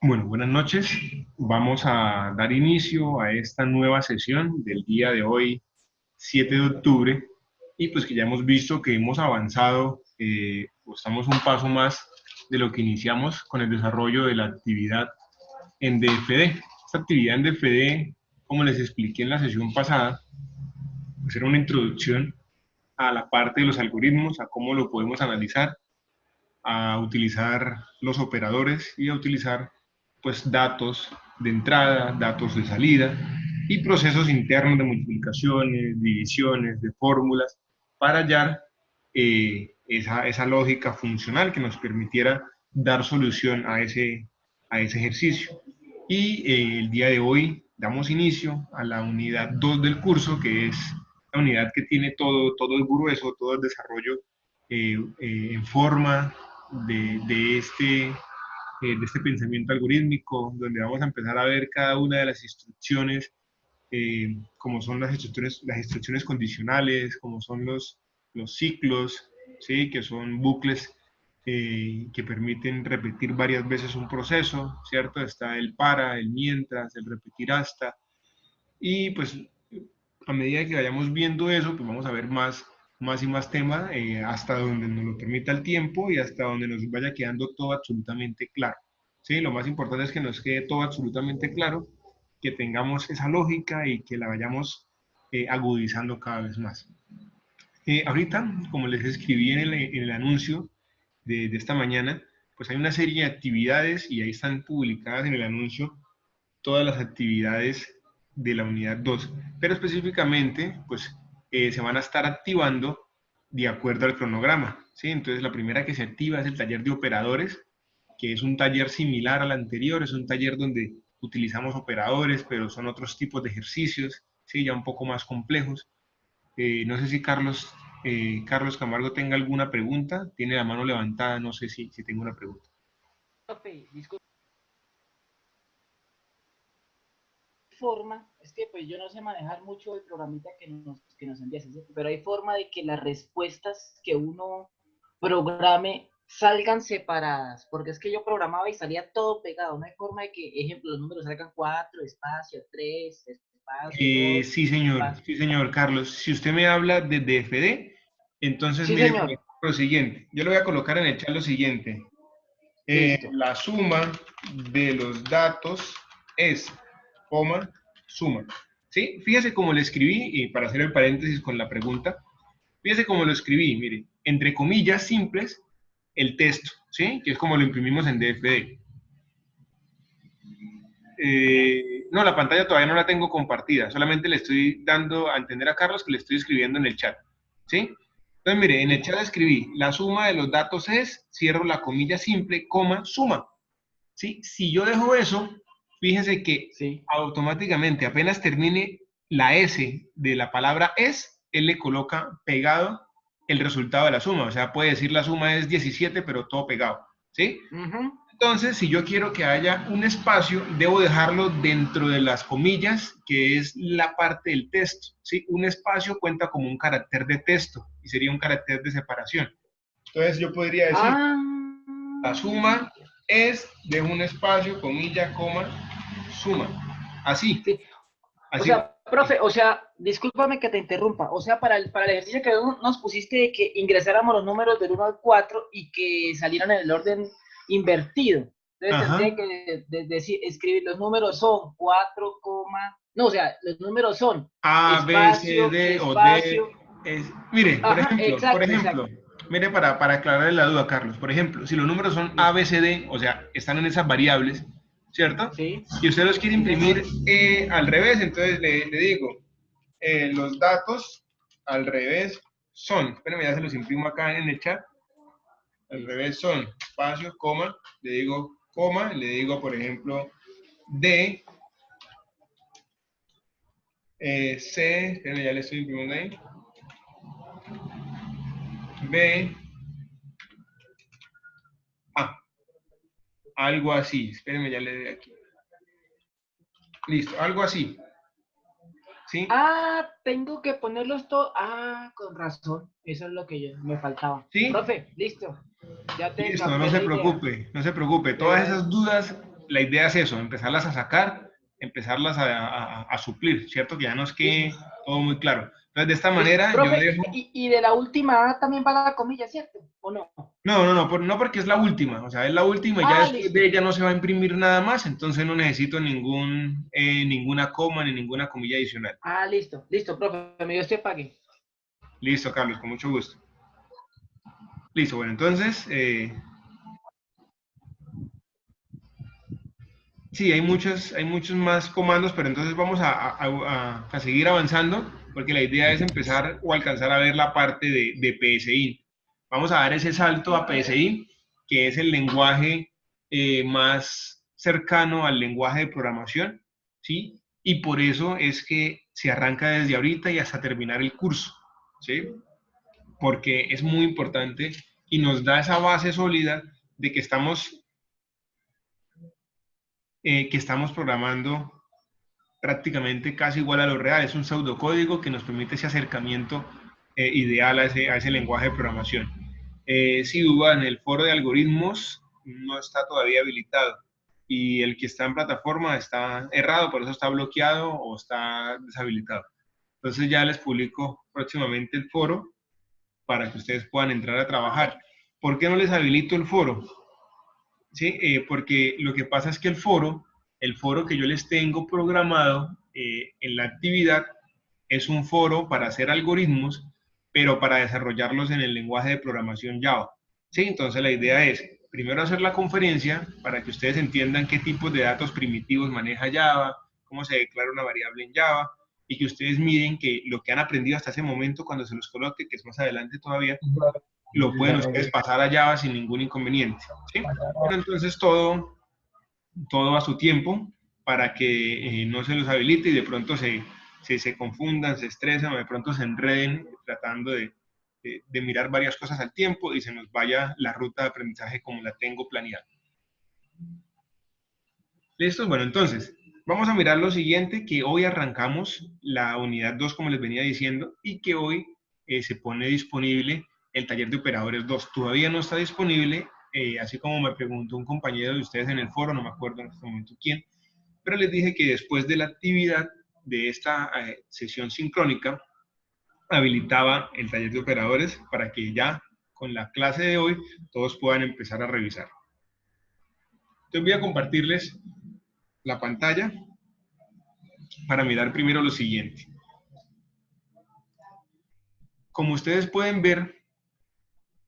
Bueno, buenas noches. Vamos a dar inicio a esta nueva sesión del día de hoy, 7 de octubre, y pues que ya hemos visto que hemos avanzado, o estamos un paso más de lo que iniciamos con el desarrollo de la actividad en DFD. Esta actividad en DFD, como les expliqué en la sesión pasada, pues era una introducción a la parte de los algoritmos, a cómo lo podemos analizar, a utilizar los operadores y a utilizar pues datos de entrada, datos de salida y procesos internos de multiplicaciones, divisiones, de fórmulas para hallar esa lógica funcional que nos permitiera dar solución a ese ejercicio. Y el día de hoy damos inicio a la unidad 2 del curso, que es la unidad que tiene todo el grueso, todo el desarrollo en forma de este pensamiento algorítmico, donde vamos a empezar a ver cada una de las instrucciones, como son las instrucciones condicionales, como son los ciclos, ¿sí? Que son bucles que permiten repetir varias veces un proceso, ¿cierto? Está el para, el mientras, el repetir hasta, y pues a medida que vayamos viendo eso, pues vamos a ver más y más temas hasta donde nos lo permita el tiempo y hasta donde nos vaya quedando todo absolutamente claro. ¿Sí? Lo más importante es que nos quede todo absolutamente claro, que tengamos esa lógica y que la vayamos agudizando cada vez más. Ahorita, como les escribí en el anuncio de esta mañana, pues hay una serie de actividades y ahí están publicadas en el anuncio todas las actividades de la unidad 2, pero específicamente pues se van a estar activando de acuerdo al cronograma, ¿sí? Entonces la primera que se activa es el taller de operadores, que es un taller similar al anterior, es un taller donde utilizamos operadores, pero son otros tipos de ejercicios, ¿sí? Ya un poco más complejos. No sé si Carlos Camargo tenga alguna pregunta, tiene la mano levantada, no sé si tengo una pregunta. Profe, disculpe, forma, es que pues yo no sé manejar mucho el programita que nos envías, ¿sí? Pero hay forma de que las respuestas que uno programe salgan separadas, porque es que yo programaba y salía todo pegado, no hay forma de que, ejemplo, los números salgan 4 espacio, 3 espacio, 2 espacio. Sí, señor Carlos. Si usted me habla de DFD, entonces Sí, mire señor, lo siguiente. Yo le voy a colocar en el chat lo siguiente. listo. La suma de los datos es, coma, suma. ¿Sí? Fíjese cómo le escribí, y para hacer el paréntesis con la pregunta, fíjese cómo lo escribí, mire, entre comillas simples, el texto, ¿sí? Que es como lo imprimimos en DFD. No, la pantalla todavía no la tengo compartida, solamente le estoy dando a entender a Carlos que le estoy escribiendo en el chat, ¿sí? Entonces, mire, en el chat Listo. escribí, la suma de los datos es, cierro la comilla simple, coma, suma, ¿sí? Si yo dejo eso, fíjense que Sí. automáticamente, apenas termine la S de la palabra es, él le coloca pegado el resultado de la suma, o sea, puede decir la suma es 17, pero todo pegado, ¿sí? Ujú. Entonces, si yo quiero que haya un espacio, debo dejarlo dentro de las comillas, que es la parte del texto. ¿Sí? Un espacio cuenta como un carácter de texto y sería un carácter de separación. Entonces, yo podría decir, Ah, la suma es de un espacio, comilla, coma, suma. Así, sí. O así. sea, profe, o sea, discúlpame que te interrumpa. O sea, para el ejercicio que nos pusiste de que ingresáramos los números del 1 al 4 y que salieran en el orden invertido. Entonces tendría Ajá. que decir, escribir los números son 4, no, o sea, los números son A, B, C, espacio, D o D. espacio. Mire, Ajá, por exacto, ejemplo, exacto. mire para aclararle la duda, Carlos. Por ejemplo, si los números son A, Listo. B, C, D, o sea, están en esas variables, ¿cierto? Sí, Y usted los quiere sí, imprimir señor. al revés, entonces le digo, los datos al revés son, espérenme, ya se los imprimo acá en el chat, al Listo. revés son espacio, coma, le digo, por ejemplo, D, C, espérenme, ya le estoy imprimiendo ahí, B, A. Algo así. Espérenme, ya le doy aquí. Listo, algo así. ¿Sí? Ah, tengo que ponerlos todos. Ah, con razón. Eso es lo que me faltaba. ¿Sí? Profe, listo. Ya te Listo, no capté se la idea. preocupe, no se preocupe. Le Todas esas agradezco. dudas la idea es eso, empezarlas a sacar, empezarlas a suplir, ¿cierto? Que ya nos quede todo muy claro. Entonces, de esta manera yo Profe, dejo... y de la última A también va la comilla, ¿cierto? ¿O no? No porque es la última, o sea, es la última y ya Ah, después de listo. ella no se va a imprimir nada más, entonces no necesito ninguna coma ni ninguna comilla adicional. Ah, listo, listo, profe, me dio este pague. Listo, Carlos, con mucho gusto. Listo, bueno, entonces, sí, hay muchos más comandos, pero entonces vamos a seguir avanzando, porque la idea es empezar o alcanzar a ver la parte de PSI. Vamos a dar ese salto a PSI, que es el lenguaje más cercano al lenguaje de programación, ¿sí? Y por eso es que se arranca desde ahorita y hasta terminar el curso, ¿sí? Porque es muy importante y nos da esa base sólida de que estamos programando prácticamente casi igual a lo real. Es un pseudocódigo que nos permite ese acercamiento ideal a ese lenguaje de programación. Si duda, en el foro de algoritmos no está todavía habilitado y el que está en plataforma está errado, por eso está bloqueado o está deshabilitado. Entonces ya les publico próximamente el foro para que ustedes puedan entrar a trabajar. ¿Por qué no les habilito el foro? ¿Sí? Porque lo que pasa es que el foro que yo les tengo programado en la actividad es un foro para hacer algoritmos, pero para desarrollarlos en el lenguaje de programación Java. ¿Sí? Entonces la idea es primero hacer la conferencia para que ustedes entiendan qué tipos de datos primitivos maneja Java, cómo se declara una variable en Java, y que ustedes miren que lo que han aprendido hasta ese momento, cuando se los coloque, que es más adelante todavía, lo pueden ustedes pasar a Java sin ningún inconveniente. ¿Sí? Pero entonces todo a su tiempo para que no se los habilite y de pronto se confundan, se estresen o de pronto se enreden tratando de mirar varias cosas al tiempo y se nos vaya la ruta de aprendizaje como la tengo planeada. ¿Listo? Bueno, entonces, vamos a mirar lo siguiente, que hoy arrancamos la unidad 2, como les venía diciendo, y que hoy se pone disponible el taller de operadores 2. Todavía no está disponible, así como me preguntó un compañero de ustedes en el foro, no me acuerdo en este momento quién, pero les dije que después de la actividad de esta sesión sincrónica, habilitaba el taller de operadores para que ya con la clase de hoy todos puedan empezar a revisar. Entonces voy a compartirles la pantalla para mirar primero lo siguiente. Como ustedes pueden ver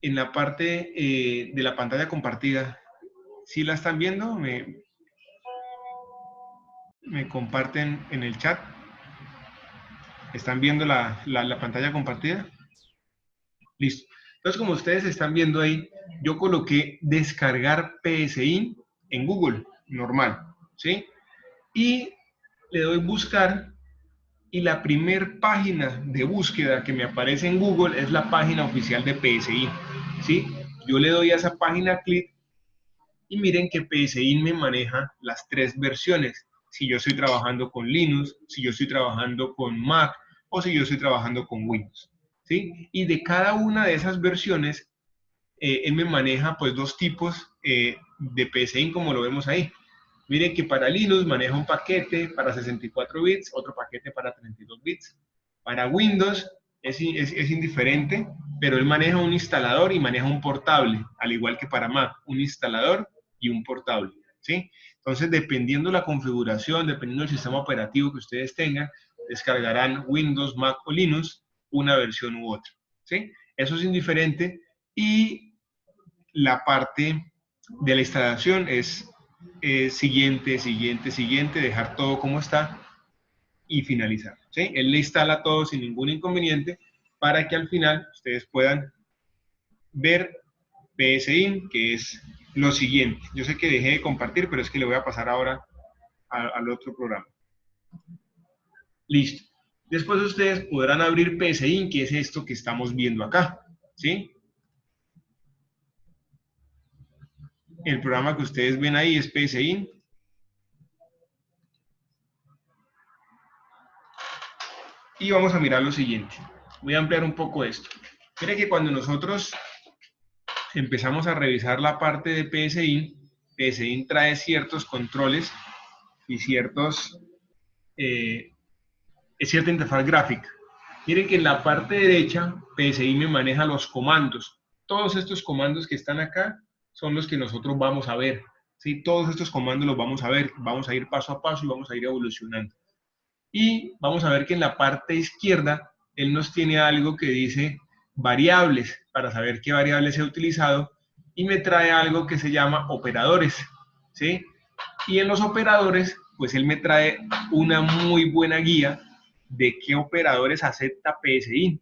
en la parte de la pantalla compartida, ¿sí la están viendo? Me comparten en el chat. ¿Están viendo la pantalla compartida? Listo. Entonces, como ustedes están viendo ahí, yo coloqué descargar PSI en Google, normal, ¿sí? Y le doy buscar y la primer página de búsqueda que me aparece en Google es la página oficial de PSI, ¿sí? Yo le doy a esa página clic y miren que PSI me maneja las tres versiones. Si yo estoy trabajando con Linux, si yo estoy trabajando con Mac o si yo estoy trabajando con Windows, ¿sí? Y de cada una de esas versiones, él me maneja pues dos tipos de PSI como lo vemos ahí. Miren que para Linux maneja un paquete para 64 bits, otro paquete para 32 bits. Para Windows es indiferente, pero él maneja un instalador y maneja un portable, al igual que para Mac, un instalador y un portable, ¿sí? Entonces, dependiendo la configuración, dependiendo del sistema operativo que ustedes tengan, descargarán Windows, Mac o Linux, una versión u otra, ¿sí? Eso es indiferente y la parte de la instalación es siguiente, dejar todo como está y finalizar, ¿sí? Él le instala todo sin ningún inconveniente para que al final ustedes puedan ver PSI, que es lo siguiente. Yo sé que dejé de compartir, pero es que le voy a pasar ahora al otro programa. Listo. Después ustedes podrán abrir PSI, que es esto que estamos viendo acá, ¿sí? El programa que ustedes ven ahí es PSI. Y vamos a mirar lo siguiente. Voy a ampliar un poco esto. Mire que cuando nosotros empezamos a revisar la parte de PSI, PSI trae ciertos controles y cierta interfaz gráfica. Miren que en la parte derecha, PSI me maneja los comandos. Todos estos comandos que están acá son los que nosotros vamos a ver. ¿Sí? Todos estos comandos los vamos a ver, vamos a ir paso a paso y vamos a ir evolucionando. Y vamos a ver que en la parte izquierda, él nos tiene algo que dice variables, para saber qué variables he utilizado, y me trae algo que se llama operadores, ¿sí? Y en los operadores, pues él me trae una muy buena guía de qué operadores acepta PSI.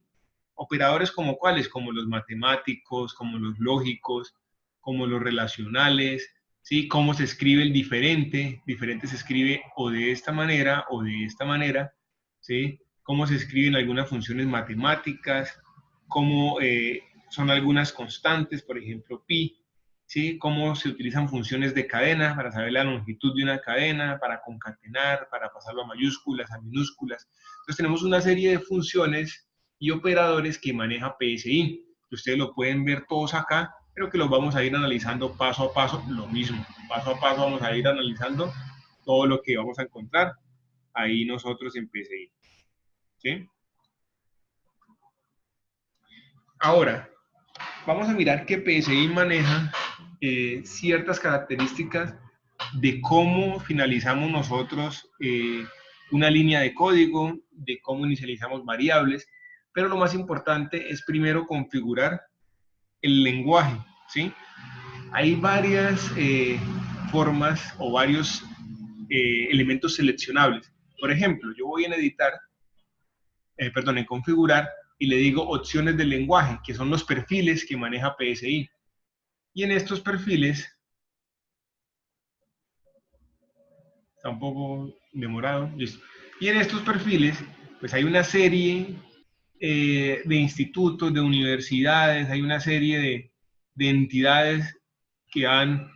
Operadores como cuáles, como los matemáticos, como los lógicos, como los relacionales, ¿sí? Cómo se escribe el diferente, diferente se escribe o de esta manera o de esta manera, ¿sí? Cómo se escriben algunas funciones matemáticas, cómo son algunas constantes, por ejemplo, pi, ¿sí? Cómo se utilizan funciones de cadena para saber la longitud de una cadena, para concatenar, para pasarlo a mayúsculas, a minúsculas. Entonces tenemos una serie de funciones y operadores que maneja PSI. Ustedes lo pueden ver todos acá, pero que los vamos a ir analizando paso a paso, lo mismo. Paso a paso vamos a ir analizando todo lo que vamos a encontrar ahí nosotros en PSI. ¿Sí? Ahora, vamos a mirar que PSI maneja ciertas características de cómo finalizamos nosotros una línea de código, de cómo inicializamos variables, pero lo más importante es primero configurar el lenguaje, ¿sí? Hay varias formas o varios elementos seleccionables. Por ejemplo, yo voy en editar, en configurar, y le digo opciones del lenguaje, que son los perfiles que maneja PSI. Y en estos perfiles, está un poco demorado, listo. Y en estos perfiles, pues hay una serie de institutos, de universidades, hay una serie de entidades que han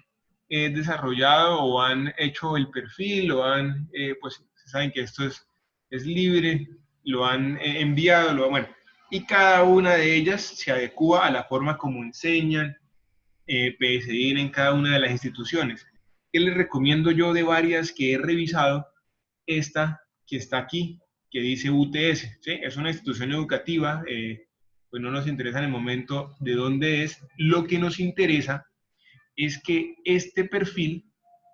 desarrollado o han hecho el perfil, o han, pues saben que esto es libre, lo han enviado, bueno, y cada una de ellas se adecua a la forma como enseñan PSI en cada una de las instituciones. ¿Qué les recomiendo yo de varias que he revisado? Esta que está aquí, que dice UTS, ¿sí? Es una institución educativa, pues no nos interesa en el momento de dónde es. Lo que nos interesa es que este perfil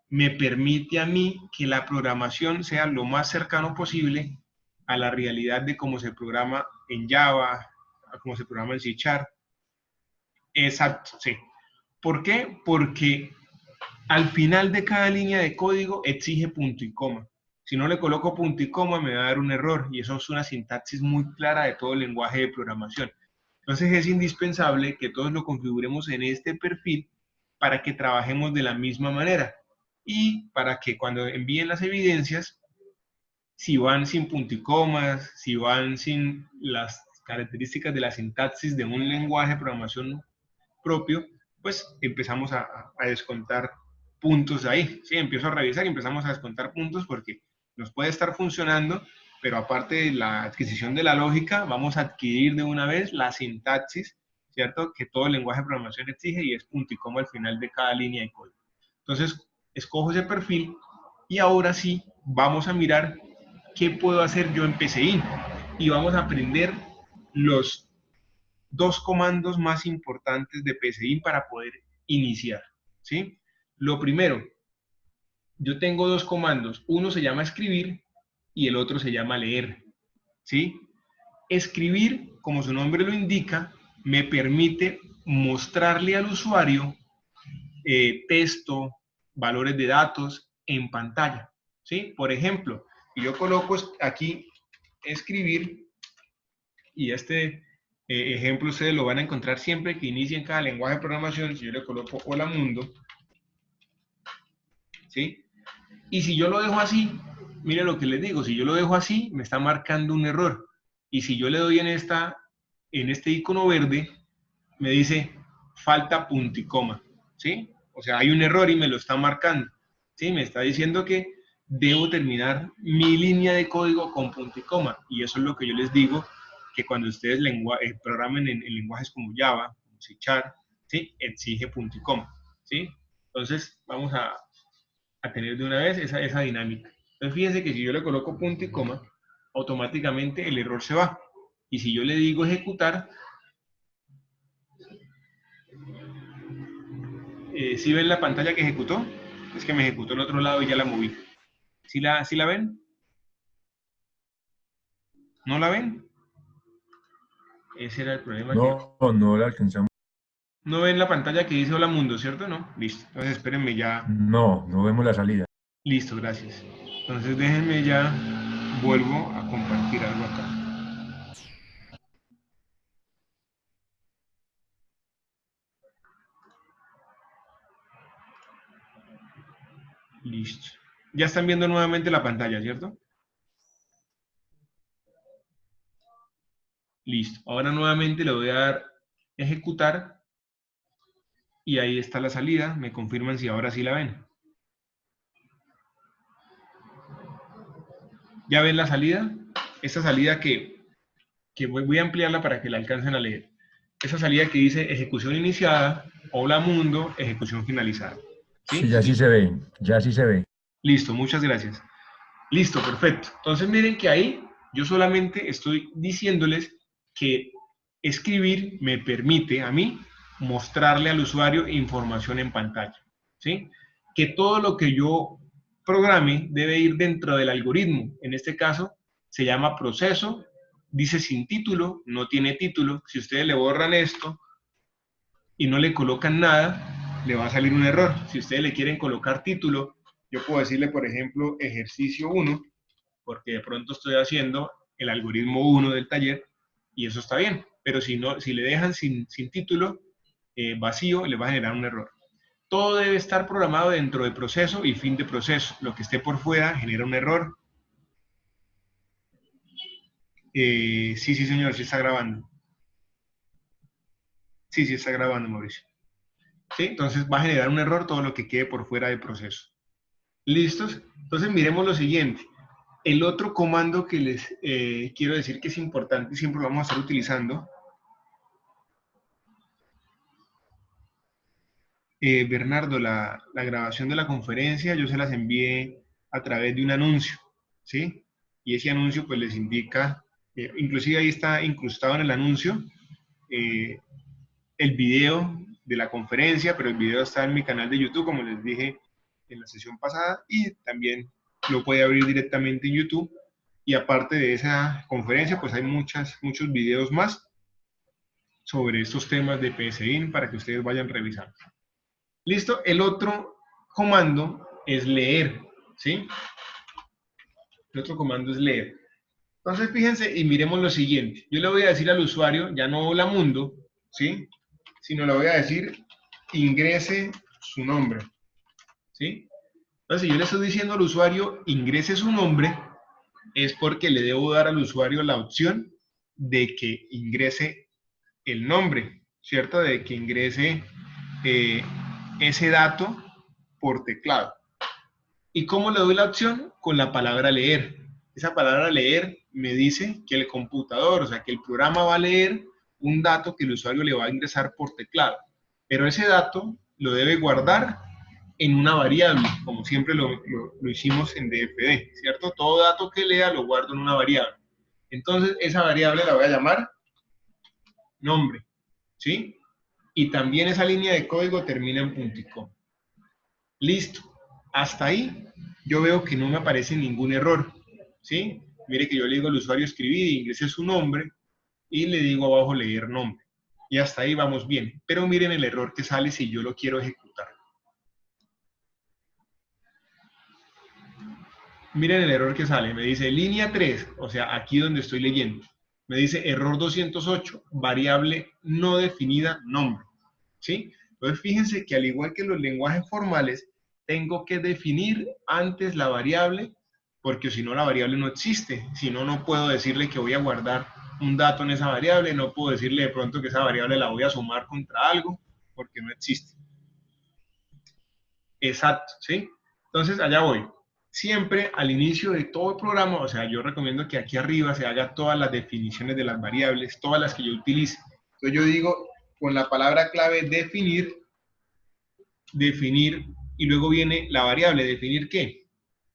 me permite a mí que la programación sea lo más cercano posible a la realidad de cómo se programa en Java, a cómo se programa en C#. Exacto, sí. ¿Por qué? Porque al final de cada línea de código exige punto y coma. Si no le coloco punto y coma me va a dar un error, y eso es una sintaxis muy clara de todo el lenguaje de programación. Entonces es indispensable que todos lo configuremos en este perfil para que trabajemos de la misma manera y para que cuando envíen las evidencias, si van sin punto y comas, si van sin las características de la sintaxis de un lenguaje de programación propio, pues empezamos a descontar puntos de ahí. Sí, empiezo a revisar y empezamos a descontar puntos porque nos puede estar funcionando, pero aparte de la adquisición de la lógica, vamos a adquirir de una vez la sintaxis, ¿cierto? Que todo el lenguaje de programación exige, y es punto y coma al final de cada línea de código. Entonces, escojo ese perfil y ahora sí vamos a mirar qué puedo hacer yo en PSI y vamos a aprender los dos comandos más importantes de PSI para poder iniciar, ¿sí? Lo primero, yo tengo dos comandos, uno se llama escribir y el otro se llama leer, ¿sí? Escribir, como su nombre lo indica, me permite mostrarle al usuario texto, valores de datos en pantalla, ¿sí? Por ejemplo, yo coloco aquí escribir, y este ejemplo ustedes lo van a encontrar siempre que inicien cada lenguaje de programación. Si yo le coloco hola mundo, ¿sí? Y si yo lo dejo así, mire lo que les digo, si yo lo dejo así, me está marcando un error. Y si yo le doy en este icono verde, me dice falta punto y coma, ¿sí? O sea, hay un error y me lo está marcando, ¿sí? Me está diciendo que debo terminar mi línea de código con punto y coma. Y eso es lo que yo les digo, que cuando ustedes programen en lenguajes como Java, como C#, ¿sí? Exige punto y coma, ¿sí? Entonces, vamos a tener de una vez esa dinámica. Entonces, fíjense que si yo le coloco punto y coma, automáticamente el error se va. Y si yo le digo ejecutar, ¿sí ven la pantalla que ejecutó? Es que me ejecutó el otro lado y ya la moví. ¿Sí la ven? ¿No la ven? Ese era el problema que... No, no la alcanzamos. ¿No ven la pantalla que dice hola mundo, cierto? ¿No? Listo. Entonces espérenme ya. No, no vemos la salida. Listo, gracias. Entonces déjenme ya, vuelvo a compartir algo acá. Listo. Ya están viendo nuevamente la pantalla, ¿cierto? Listo. Ahora nuevamente le voy a dar ejecutar y ahí está la salida. Me confirman si ahora sí la ven. ¿Ya ven la salida? Esta salida que voy a ampliarla para que la alcancen a leer. Esa salida que dice ejecución iniciada, hola mundo, ejecución finalizada. Sí, ¿Sí? ya sí se ve, ya sí se ve. Listo, muchas gracias. Listo, perfecto. Entonces miren que ahí yo solamente estoy diciéndoles que escribir me permite a mí mostrarle al usuario información en pantalla. ¿Sí? Que todo lo que yo programe debe ir dentro del algoritmo. En este caso se llama proceso, dice sin título, no tiene título. Si ustedes le borran esto y no le colocan nada, le va a salir un error. Si ustedes le quieren colocar título, yo puedo decirle, por ejemplo, ejercicio 1, porque de pronto estoy haciendo el algoritmo 1 del taller y eso está bien. Pero si, no, si le dejan sin título vacío, le va a generar un error. Todo debe estar programado dentro de proceso y fin de proceso. Lo que esté por fuera genera un error. Sí, señor, sí está grabando. Sí, sí está grabando, Mauricio. ¿Sí? Entonces va a generar un error todo lo que quede por fuera de proceso. ¿Listos? Entonces miremos lo siguiente. El otro comando que les quiero decir que es importante y siempre lo vamos a estar utilizando. Bernardo, la grabación de la conferencia yo se las envié a través de un anuncio, ¿sí? Y ese anuncio pues les indica, inclusive ahí está incrustado en el anuncio, eh, el video de la conferencia, pero el video está en mi canal de YouTube, como les dije en la sesión pasada, y también lo puede abrir directamente en YouTube. Y aparte de esa conferencia, pues hay muchos videos más sobre estos temas de PSIN para que ustedes vayan revisando. ¿Listo? El otro comando es leer, ¿sí? El otro comando es leer. Entonces, fíjense y miremos lo siguiente. Yo le voy a decir al usuario, ya no hola mundo, ¿sí? Sino le voy a decir, ingrese su nombre, ¿sí? Entonces, si yo le estoy diciendo al usuario, ingrese su nombre, es porque le debo dar al usuario la opción de que ingrese el nombre, ¿cierto? De que ingrese ese dato por teclado. ¿Y cómo le doy la opción? Con la palabra leer. Esa palabra leer me dice que el computador, o sea, que el programa va a leer un dato que el usuario le va a ingresar por teclado. Pero ese dato lo debe guardar en una variable, como siempre lo hicimos en DFD, ¿cierto? Todo dato que lea lo guardo en una variable. Entonces, esa variable la voy a llamar nombre, ¿sí? Y también esa línea de código termina en punto y coma. Listo. Hasta ahí yo veo que no me aparece ningún error, ¿sí? Mire que yo le digo al usuario escribir, ingrese su nombre y le digo abajo leer nombre. Y hasta ahí vamos bien. Pero miren el error que sale si yo lo quiero ejecutar. Miren el error que sale. Me dice línea 3, o sea, aquí donde estoy leyendo. Me dice error 208, variable no definida nombre, ¿sí? Entonces fíjense que al igual que los lenguajes formales, tengo que definir antes la variable, porque si no la variable no existe. Si no, no puedo decirle que voy a guardar un dato en esa variable, no puedo decirle de pronto que esa variable la voy a sumar contra algo, porque no existe. Exacto, ¿sí? Entonces, allá voy. Siempre al inicio de todo el programa, o sea, yo recomiendo que aquí arriba se haga todas las definiciones de las variables, todas las que yo utilice. Entonces yo digo, con la palabra clave definir, definir, y luego viene la variable, definir qué.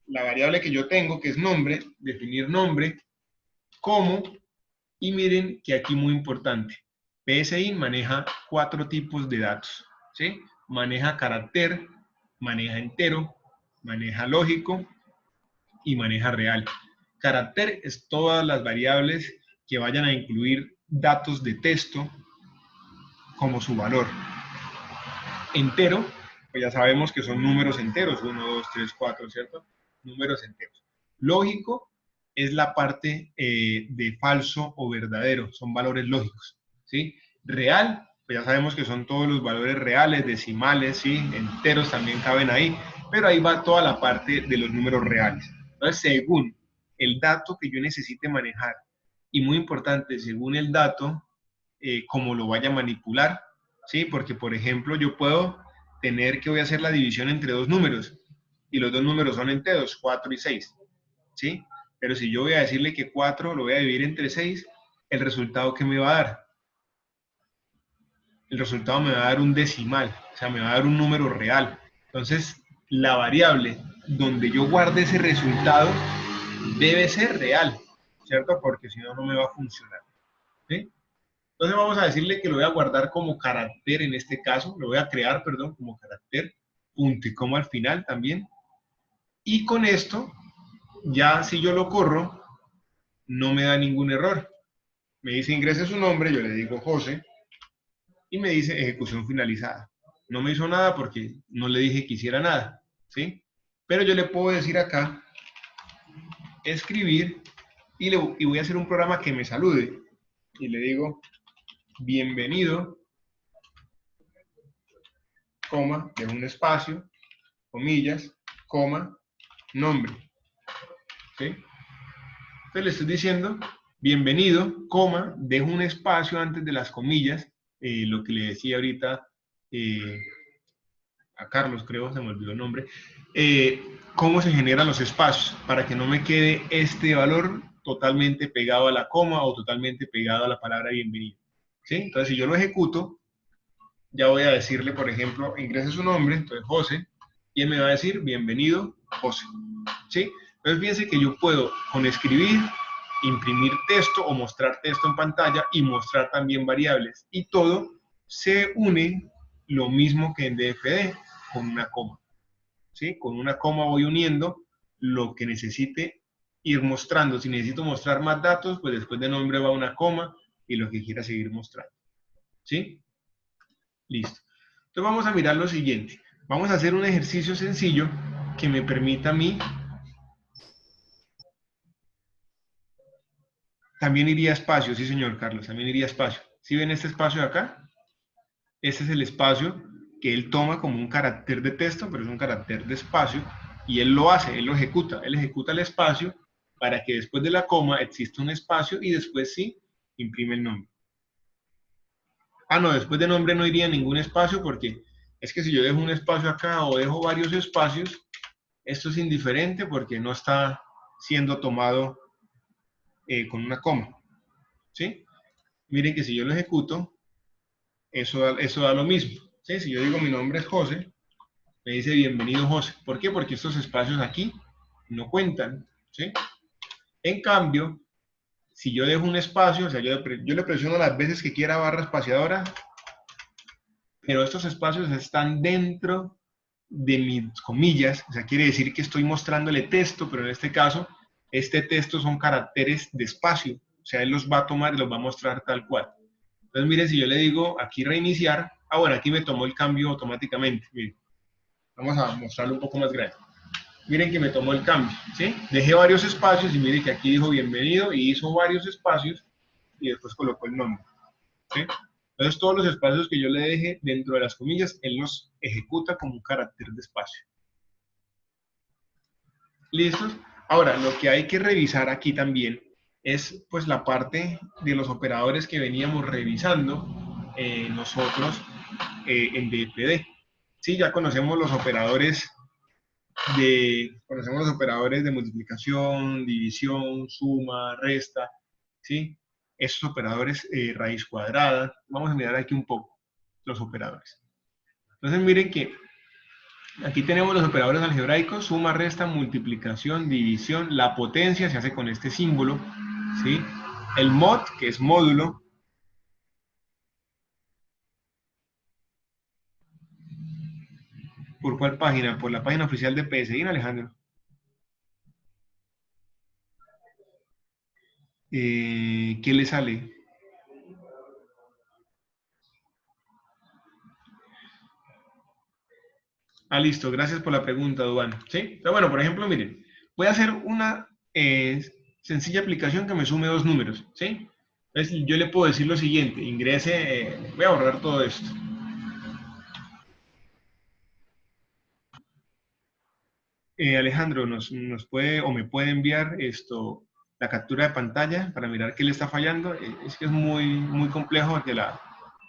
La variable que yo tengo, que es nombre, definir nombre, como, y miren que aquí muy importante, PSI maneja 4 tipos de datos, ¿sí? Maneja carácter, maneja entero, maneja lógico y maneja real. Carácter es todas las variables que vayan a incluir datos de texto como su valor. Entero, pues ya sabemos que son números enteros, 1, 2, 3, 4, ¿cierto? Números enteros. Lógico es la parte de falso o verdadero, son valores lógicos, ¿sí? Real, pues ya sabemos que son todos los valores reales, decimales, ¿sí? Enteros también caben ahí, pero ahí va toda la parte de los números reales. Entonces, según el dato que yo necesite manejar, y muy importante, según el dato, cómo lo vaya a manipular, ¿sí? Porque, por ejemplo, yo puedo tener que voy a hacer la división entre dos números, y los dos números son enteros, 4 y 6, ¿sí? Pero si yo voy a decirle que 4 lo voy a dividir entre 6, ¿el resultado qué me va a dar? El resultado me va a dar un decimal, o sea, me va a dar un número real. Entonces, la variable donde yo guarde ese resultado debe ser real, ¿cierto? Porque si no, no me va a funcionar, ¿sí? Entonces vamos a decirle que lo voy a guardar como carácter en este caso, lo voy a crear, perdón, como carácter, punto y coma al final también. Y con esto, ya si yo lo corro, no me da ningún error. Me dice ingrese su nombre, yo le digo José, y me dice ejecución finalizada. No me hizo nada porque no le dije que hiciera nada, ¿sí? Pero yo le puedo decir acá, escribir, y voy a hacer un programa que me salude. Y le digo, bienvenido, coma, dejo un espacio, comillas, coma, nombre, ¿sí? Entonces le estoy diciendo, bienvenido, coma, dejo un espacio antes de las comillas, lo que le decía ahorita a Carlos, creo, se me olvidó el nombre, cómo se generan los espacios, para que no me quede este valor totalmente pegado a la coma o totalmente pegado a la palabra bienvenido, ¿sí? Entonces, si yo lo ejecuto, ya voy a decirle, por ejemplo, ingrese su nombre, entonces José, y él me va a decir, bienvenido, José, ¿sí? Entonces, fíjense que yo puedo, con escribir, imprimir texto o mostrar texto en pantalla y mostrar también variables, y todo se une lo mismo que en DFD, con una coma, ¿sí? Con una coma voy uniendo lo que necesite ir mostrando. Si necesito mostrar más datos, pues después de nombre va una coma y lo que quiera seguir mostrando, ¿sí? Listo. Entonces vamos a mirar lo siguiente. Vamos a hacer un ejercicio sencillo que me permita a mí. También iría espacio, sí señor Carlos, también iría espacio. ¿Sí ven este espacio de acá? Este es el espacio que él toma como un carácter de texto, pero es un carácter de espacio, y él lo hace, él ejecuta el espacio para que después de la coma exista un espacio y después sí imprime el nombre. Ah, no, después de nombre no iría ningún espacio porque es que si yo dejo un espacio acá o dejo varios espacios, esto es indiferente porque no está siendo tomado con una coma, ¿sí? Miren que si yo lo ejecuto, eso da lo mismo, ¿sí? Si yo digo mi nombre es José, me dice bienvenido José. ¿Por qué? Porque estos espacios aquí no cuentan, ¿sí? En cambio, si yo dejo un espacio, o sea, yo le presiono las veces que quiera barra espaciadora, pero estos espacios están dentro de mis comillas, o sea, quiere decir que estoy mostrándole texto, pero en este caso, este texto son caracteres de espacio, o sea, él los va a tomar y los va a mostrar tal cual. Entonces, miren, si yo le digo aquí reiniciar, bueno, aquí me tomó el cambio automáticamente, miren. Vamos a mostrarlo un poco más grande. Miren que me tomó el cambio, ¿sí? Dejé varios espacios y miren que aquí dijo bienvenido y hizo varios espacios y después colocó el nombre, ¿sí? Entonces todos los espacios que yo le deje dentro de las comillas, él los ejecuta como un carácter de espacio. ¿Listos? Ahora, lo que hay que revisar aquí también es pues la parte de los operadores que veníamos revisando nosotros en DFD. Sí, ya conocemos los operadores conocemos los operadores de multiplicación, división, suma, resta, ¿sí? Esos operadores, raíz cuadrada. Vamos a mirar aquí un poco los operadores. Entonces miren que Aquí tenemos los operadores algebraicos, suma, resta, multiplicación, división. La potencia se hace con este símbolo, ¿sí? El mod, que es módulo. ¿Por cuál página? Por la página oficial de PSI, Alejandro. ¿Qué le sale? Ah, listo, gracias por la pregunta, Duan. ¿Sí? Pero bueno, por ejemplo, miren, voy a hacer una sencilla aplicación que me sume dos números, ¿sí? Entonces, yo le puedo decir lo siguiente, ingrese, voy a borrar todo esto. Alejandro, nos puede o me puede enviar la captura de pantalla para mirar qué le está fallando. Es que es muy complejo porque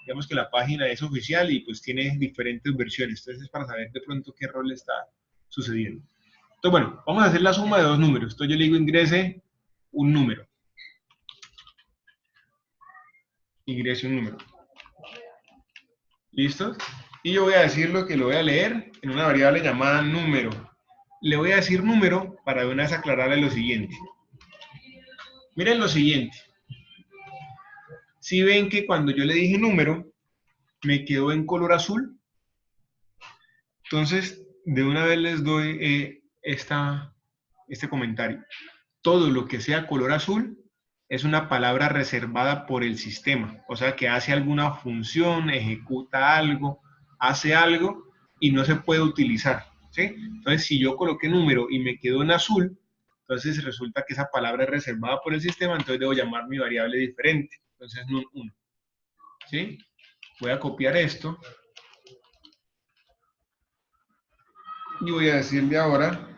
digamos que la página es oficial y pues tiene diferentes versiones. Entonces es para saber de pronto qué error le está sucediendo. Entonces, bueno, vamos a hacer la suma de dos números. Entonces yo le digo ingrese un número. Ingrese un número. ¿Listo? Y yo voy a decir lo que lo voy a leer en una variable llamada número. Le voy a decir número para de una vez aclararle lo siguiente. Miren lo siguiente. Si ven que cuando yo le dije número, me quedó en color azul. Entonces, de una vez les doy este comentario. Todo lo que sea color azul es una palabra reservada por el sistema. O sea, que hace alguna función, ejecuta algo, hace algo y no se puede utilizar. ¿Sí? Entonces, si yo coloqué número y me quedó en azul, entonces resulta que esa palabra es reservada por el sistema, entonces debo llamar mi variable diferente. Entonces, num1. ¿Sí? Voy a copiar esto y voy a decirle ahora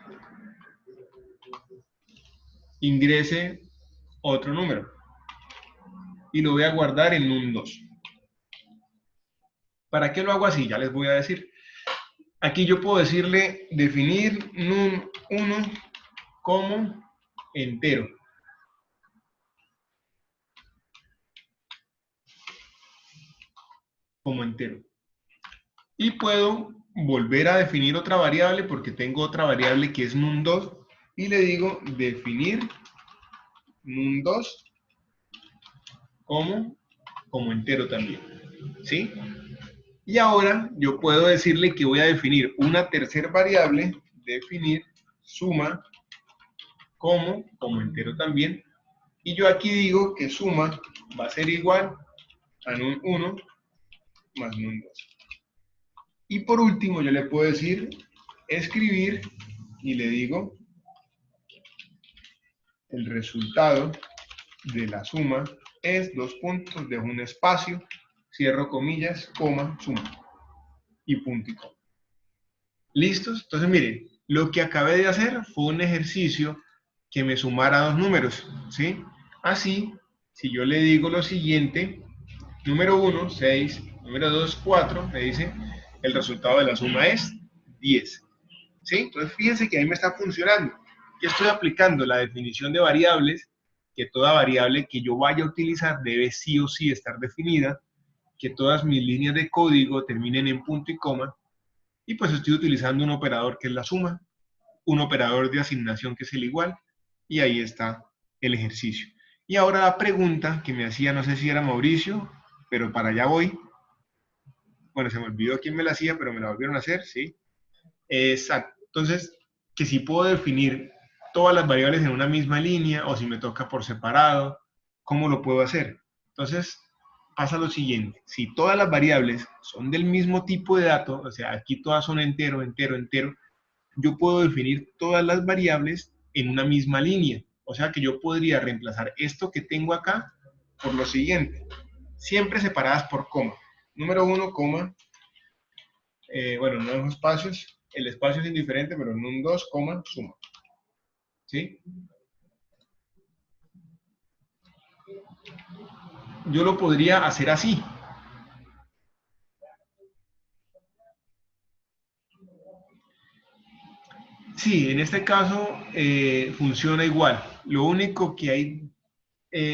ingrese otro número y lo voy a guardar en num2. ¿Para qué lo hago así? Ya les voy a decir. Aquí yo puedo decirle definir num1 como entero. Como entero. Y puedo volver a definir otra variable porque tengo otra variable que es num2 y le digo definir num2 como entero también. ¿Sí? Y ahora yo puedo decirle que voy a definir una tercera variable, definir suma como entero también. Y yo aquí digo que suma va a ser igual a num1 más num2. Y por último yo le puedo decir escribir y le digo el resultado de la suma es dos puntos, dejo un espacio, cierro comillas, coma, suma y punto y coma. ¿Listos? Entonces miren, lo que acabé de hacer fue un ejercicio que me sumara dos números, ¿sí? Así, si yo le digo lo siguiente, número 1, 6, número 2, 4, me dice, el resultado de la suma es 10. ¿Sí? Entonces fíjense que ahí me está funcionando. Y estoy aplicando la definición de variables, que toda variable que yo vaya a utilizar debe sí o sí estar definida, que todas mis líneas de código terminen en punto y coma, y pues estoy utilizando un operador que es la suma, un operador de asignación que es el igual, y ahí está el ejercicio. Y ahora la pregunta que me hacía, no sé si era Mauricio, pero para allá voy. Bueno, se me olvidó quién me la hacía, pero me la volvieron a hacer, ¿sí? Exacto. Entonces, que si puedo definir todas las variables en una misma línea, o si me toca por separado, ¿cómo lo puedo hacer? Entonces, pasa lo siguiente. Si todas las variables son del mismo tipo de dato, o sea, aquí todas son entero, entero, entero, yo puedo definir todas las variables en una misma línea. O sea que yo podría reemplazar esto que tengo acá por lo siguiente. Siempre separadas por coma. Número 1, coma. Bueno, no dejo espacios. El espacio es indiferente, pero en un 2, coma, suma. ¿Sí? Yo lo podría hacer así. Sí, en este caso funciona igual. Lo único que hay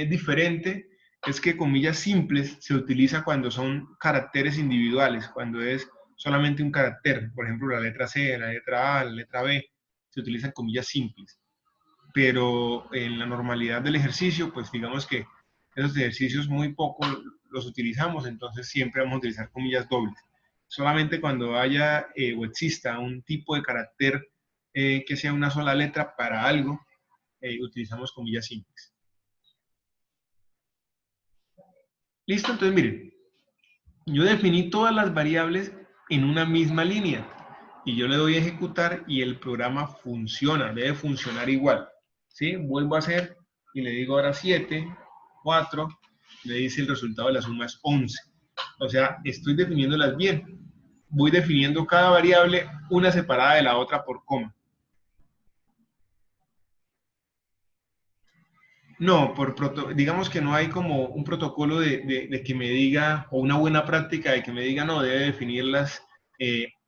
diferente es que comillas simples se utiliza cuando son caracteres individuales, cuando es solamente un carácter, por ejemplo, la letra C, la letra A, la letra B, se utilizan comillas simples. Pero en la normalidad del ejercicio, pues digamos que esos ejercicios muy poco los utilizamos, entonces siempre vamos a utilizar comillas dobles. Solamente cuando haya o exista un tipo de carácter que sea una sola letra para algo, utilizamos comillas simples. Listo, entonces miren, yo definí todas las variables en una misma línea y yo le doy a ejecutar y el programa funciona, debe funcionar igual. ¿Sí? Vuelvo a hacer y le digo ahora 7, 4, me dice el resultado de la suma es 11. O sea, estoy definiéndolas bien. Voy definiendo cada variable una separada de la otra por coma. No, digamos que no hay como un protocolo de que me diga, o una buena práctica de que me diga, no, debe definirlas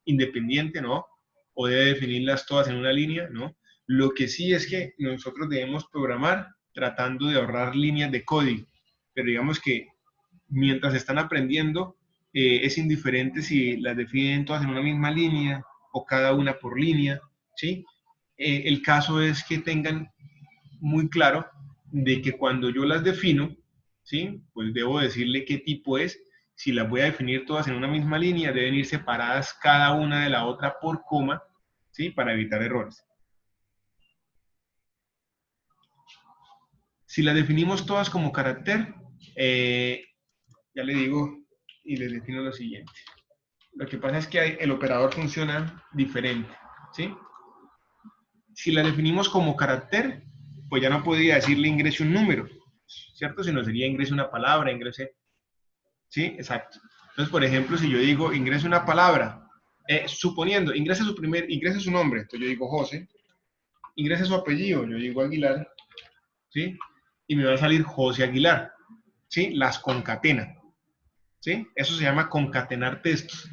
independiente, ¿no? O debe definirlas todas en una línea, ¿no? Lo que sí es que nosotros debemos programar tratando de ahorrar líneas de código, pero digamos que mientras están aprendiendo, es indiferente si las definen todas en una misma línea o cada una por línea, ¿sí? El caso es que tengan muy claro de que cuando yo las defino, ¿sí? Pues debo decirle qué tipo es. Si las voy a definir todas en una misma línea, deben ir separadas cada una de la otra por coma, ¿sí? Para evitar errores. Si las definimos todas como carácter, ya le digo y les defino lo siguiente. Lo que pasa es que el operador funciona diferente, ¿sí? Si las definimos como carácter, pues ya no podría decirle ingrese un número, ¿cierto? Sino sería ingrese una palabra, ingrese, ¿sí? Exacto. Entonces, por ejemplo, si yo digo ingrese una palabra, suponiendo, ingrese su nombre, entonces yo digo José, ingrese su apellido, yo digo Aguilar, ¿sí? Y me va a salir José Aguilar, ¿sí? Las concatena, ¿sí? Eso se llama concatenar textos.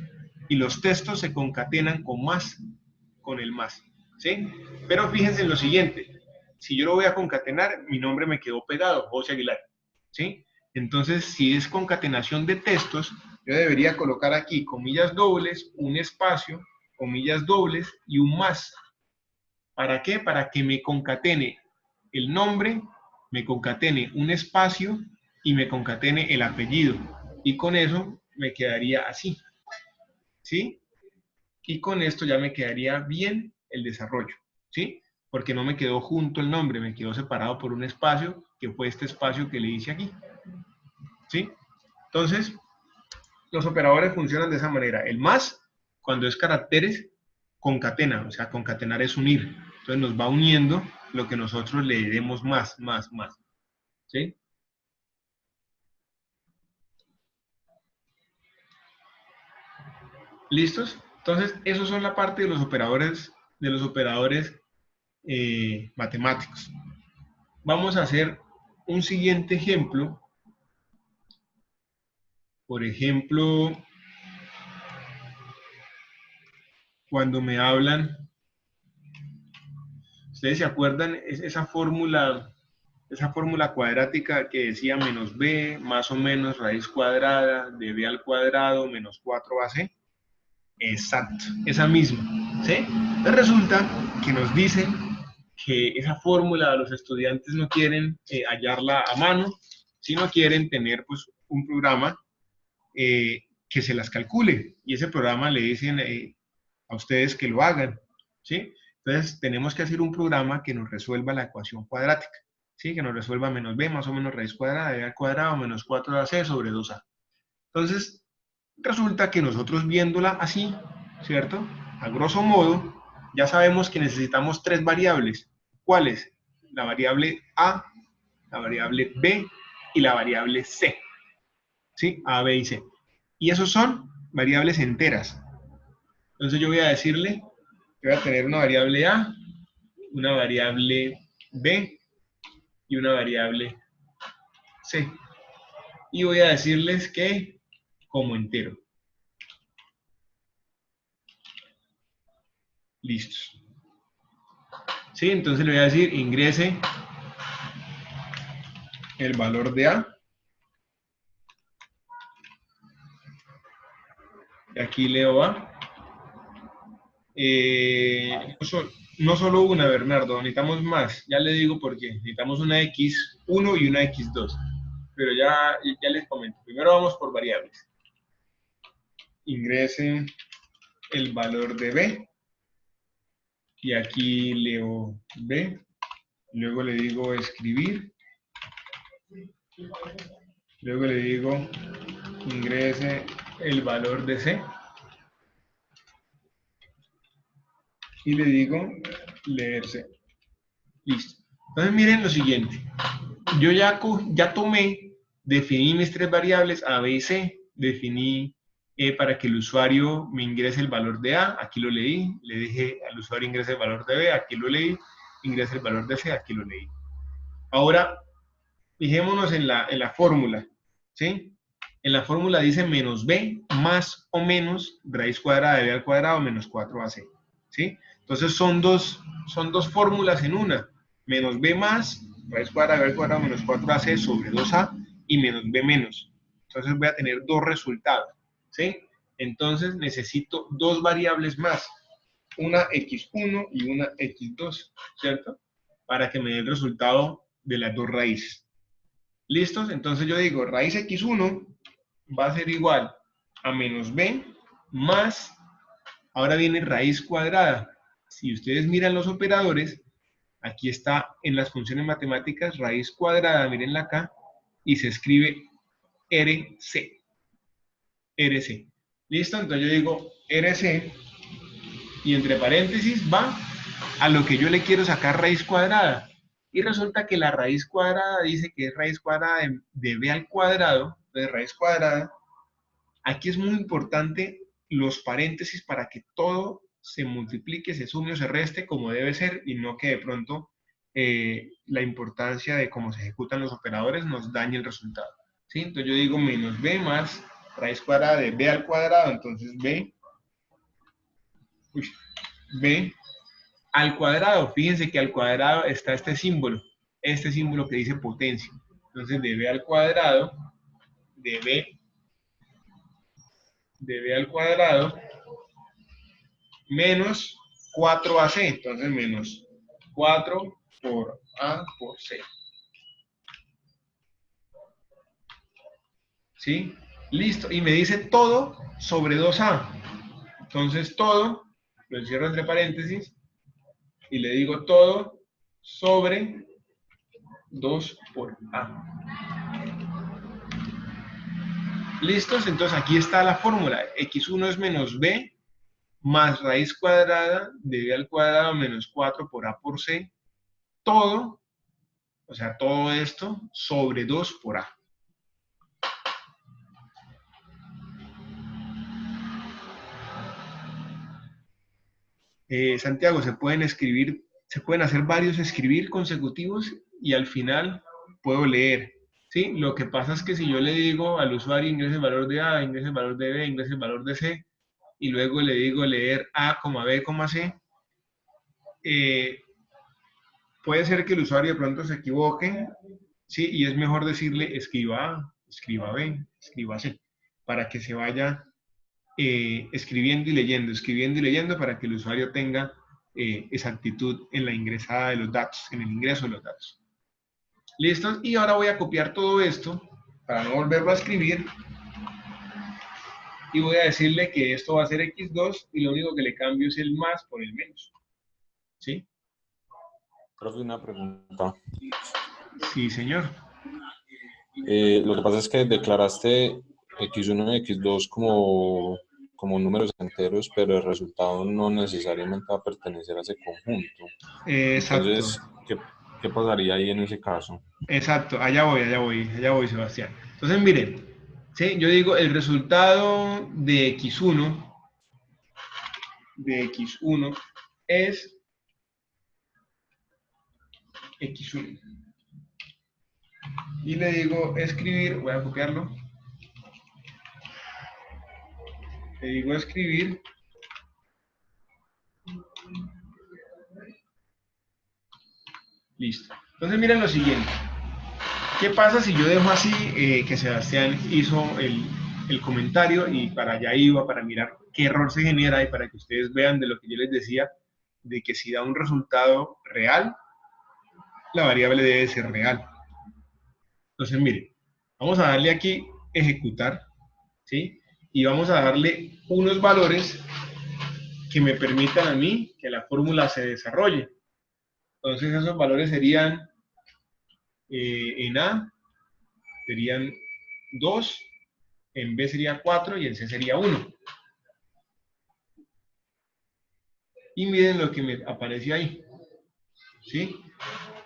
Y los textos se concatenan con el más, ¿sí? Pero fíjense en lo siguiente, si yo lo voy a concatenar, mi nombre me quedó pegado, José Aguilar, ¿sí? Entonces, si es concatenación de textos, yo debería colocar aquí comillas dobles, un espacio, comillas dobles y un más. ¿Para qué? Para que me concatene el nombre, me concatene un espacio y me concatene el apellido. Y con eso me quedaría así, ¿sí? Y con esto ya me quedaría bien el desarrollo, ¿sí? Porque no me quedó junto el nombre, me quedó separado por un espacio, que fue este espacio que le hice aquí, ¿sí? Entonces, los operadores funcionan de esa manera. El más, cuando es caracteres, concatena, o sea, concatenar es unir. Entonces nos va uniendo lo que nosotros le demos más, ¿sí? ¿Listos? Entonces, esos son la parte de los operadores matemáticos. Vamos a hacer un siguiente ejemplo. Por ejemplo, cuando me hablan, ¿ustedes se acuerdan esa fórmula cuadrática que decía menos b más o menos raíz cuadrada de b al cuadrado menos 4ac? Exacto, esa misma, ¿sí? Entonces resulta que nos dicen que esa fórmula los estudiantes no quieren hallarla a mano, sino quieren tener pues un programa que se las calcule, y ese programa le dicen a ustedes que lo hagan, ¿sí? Entonces tenemos que hacer un programa que nos resuelva la ecuación cuadrática, ¿sí? Que nos resuelva menos b más o menos raíz cuadrada de b al cuadrado menos 4ac sobre 2a. Entonces resulta que nosotros viéndola así, ¿cierto? A grosso modo, ya sabemos que necesitamos tres variables. ¿Cuáles? La variable a, la variable b y la variable c, ¿sí? A, b y c. Y esos son variables enteras. Entonces yo voy a decirle que voy a tener una variable a, una variable b y una variable c. Y voy a decirles que como entero. Listos. ¿Sí? Entonces le voy a decir ingrese el valor de a. Y aquí aquí leo A. No solo una, Bernardo, necesitamos más. Ya le digo por qué. Necesitamos una X1 y una X2. Pero ya les comento. Primero vamos por variables. Ingrese el valor de B. Y aquí leo B. Luego le digo escribir. Luego le digo ingrese el valor de C. Y le digo leer C. Listo. Entonces miren lo siguiente. Yo ya definí mis tres variables A, B y C. Definí para que el usuario me ingrese el valor de A. Aquí lo leí. Le dije al usuario ingrese el valor de B. Aquí lo leí. Ingrese el valor de C. Aquí lo leí. Ahora, fijémonos en la fórmula. ¿Sí? En la fórmula dice menos B más o menos raíz cuadrada de B al cuadrado menos 4AC. ¿Sí? Entonces son dos fórmulas en una. Menos B más raíz cuadrada de B al cuadrado menos 4AC sobre 2A y menos B menos. Entonces voy a tener dos resultados. ¿Sí? Entonces necesito dos variables más. Una X1 y una X2. ¿Cierto? Para que me dé el resultado de las dos raíces. ¿Listos? Entonces yo digo, raíz X1 va a ser igual a menos B más, ahora viene raíz cuadrada. Si ustedes miran los operadores, aquí está en las funciones matemáticas raíz cuadrada, mírenla acá, y se escribe RC. RC. ¿Listo? Entonces yo digo RC, y entre paréntesis va a lo que yo le quiero sacar raíz cuadrada. Y resulta que la raíz cuadrada dice que es raíz cuadrada de B al cuadrado, de raíz cuadrada. Aquí es muy importante los paréntesis para que todo se multiplique, se sume o se reste como debe ser y no que de pronto la importancia de cómo se ejecutan los operadores nos dañe el resultado. ¿Sí? Entonces yo digo menos B más raíz cuadrada de B al cuadrado, entonces B al cuadrado. Fíjense que al cuadrado está este símbolo que dice potencia. Entonces de B al cuadrado, de B al cuadrado, menos 4AC. Entonces menos 4 por A por C. ¿Sí? Listo. Y me dice todo sobre 2A. Entonces todo, lo encierro entre paréntesis, y le digo todo sobre 2 por A. ¿Listos? Entonces aquí está la fórmula. X1 es menos B más raíz cuadrada de B al cuadrado menos 4 por A por C. Todo, o sea, todo esto sobre 2 por A. Santiago, se pueden hacer varios escribir consecutivos y al final puedo leer. ¿Sí? Lo que pasa es que si yo le digo al usuario ingrese el valor de A, ingrese el valor de B, ingrese el valor de C, y luego le digo leer A, B, C, puede ser que el usuario de pronto se equivoque, ¿sí? Y es mejor decirle escriba A, escriba B, escriba C, para que se vaya escribiendo y leyendo para que el usuario tenga exactitud en la ingresada de los datos, en el ingreso de los datos. ¿Listos? Y ahora voy a copiar todo esto para no volverlo a escribir y voy a decirle que esto va a ser X2 y lo único que le cambio es el más por el menos. ¿Sí? Profe, una pregunta. Sí, señor. Lo que pasa es que declaraste X1 y X2 como números enteros, pero el resultado no necesariamente va a pertenecer a ese conjunto. Exacto. Entonces, ¿qué pasaría ahí en ese caso? Exacto, allá voy, Sebastián. Entonces, miren, ¿sí? Yo digo el resultado de X1 es X1. Y le digo escribir, voy a copiarlo. Le digo escribir. Listo. Entonces miren lo siguiente. ¿Qué pasa si yo dejo así que Sebastián hizo el comentario y para allá iba para mirar qué error se genera y para que ustedes vean de lo que yo les decía, de que si da un resultado real, la variable debe ser real. Entonces, miren, vamos a darle aquí ejecutar, ¿sí? Y vamos a darle unos valores que me permitan a mí que la fórmula se desarrolle. Entonces, esos valores serían, en A, serían 2, en B sería 4 y en C sería 1. Y miren lo que me apareció ahí, ¿sí?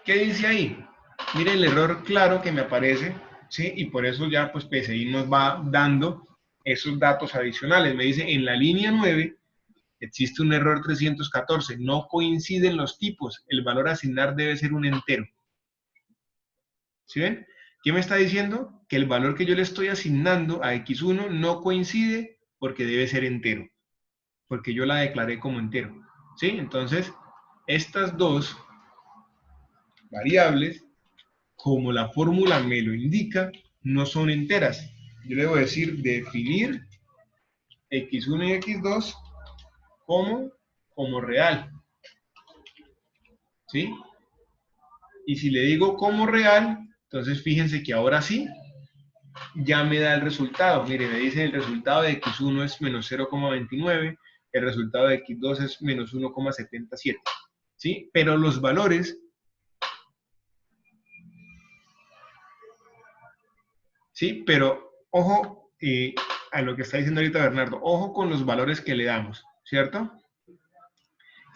¿Qué dice ahí? Miren el error claro que me aparece, ¿sí? Y por eso ya pues PSI nos va dando esos datos adicionales. Me dice, en la línea 9 existe un error 314, no coinciden los tipos, el valor a asignar debe ser un entero. ¿Sí ven? ¿Qué me está diciendo? Que el valor que yo le estoy asignando a X1 no coincide porque debe ser entero, porque yo la declaré como entero. ¿Sí? Entonces, estas dos variables, como la fórmula me lo indica, no son enteras. Yo le voy a decir definir X1 y X2 como real. ¿Sí? Y si le digo como real, entonces fíjense que ahora sí, ya me da el resultado. Miren, me dice el resultado de X1 es menos 0,29, el resultado de X2 es menos 1,77. ¿Sí? Pero los valores, ¿sí? Pero ojo a lo que está diciendo ahorita Bernardo, ojo con los valores que le damos, ¿cierto?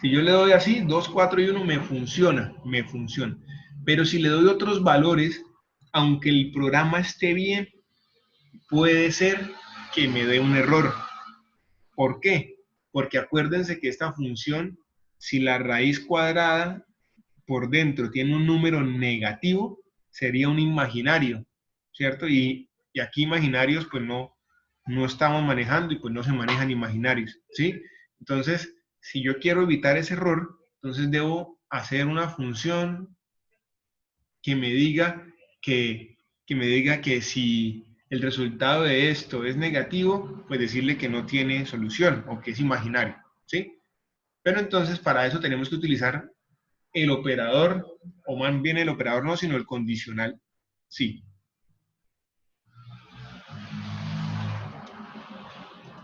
Si yo le doy así, 2, 4 y 1, me funciona. Pero si le doy otros valores, aunque el programa esté bien, puede ser que me dé un error. ¿Por qué? Porque acuérdense que esta función, si la raíz cuadrada por dentro tiene un número negativo, sería un imaginario, ¿cierto? Y aquí imaginarios pues no estamos manejando y pues no se manejan imaginarios, ¿sí? Entonces, si yo quiero evitar ese error, entonces debo hacer una función que me diga que si el resultado de esto es negativo, pues decirle que no tiene solución o que es imaginario, ¿sí? Pero entonces para eso tenemos que utilizar el operador, o más bien el operador no, sino el condicional, sí.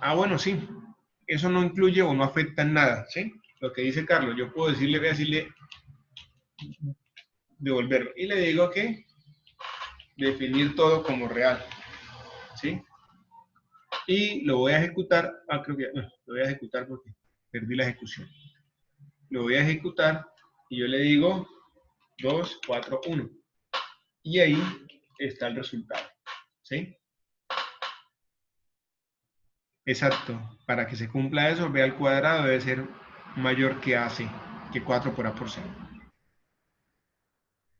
Ah, bueno, sí. Eso no incluye o no afecta en nada, ¿sí? Lo que dice Carlos, yo puedo decirle, voy a decirle devolverlo. Y le digo que definir todo como real, ¿sí? Y lo voy a ejecutar, creo que no, lo voy a ejecutar porque perdí la ejecución. Lo voy a ejecutar y yo le digo 2, 4, 1. Y ahí está el resultado, ¿sí? Exacto. Para que se cumpla eso, B al cuadrado debe ser mayor que AC, que 4 por A por C.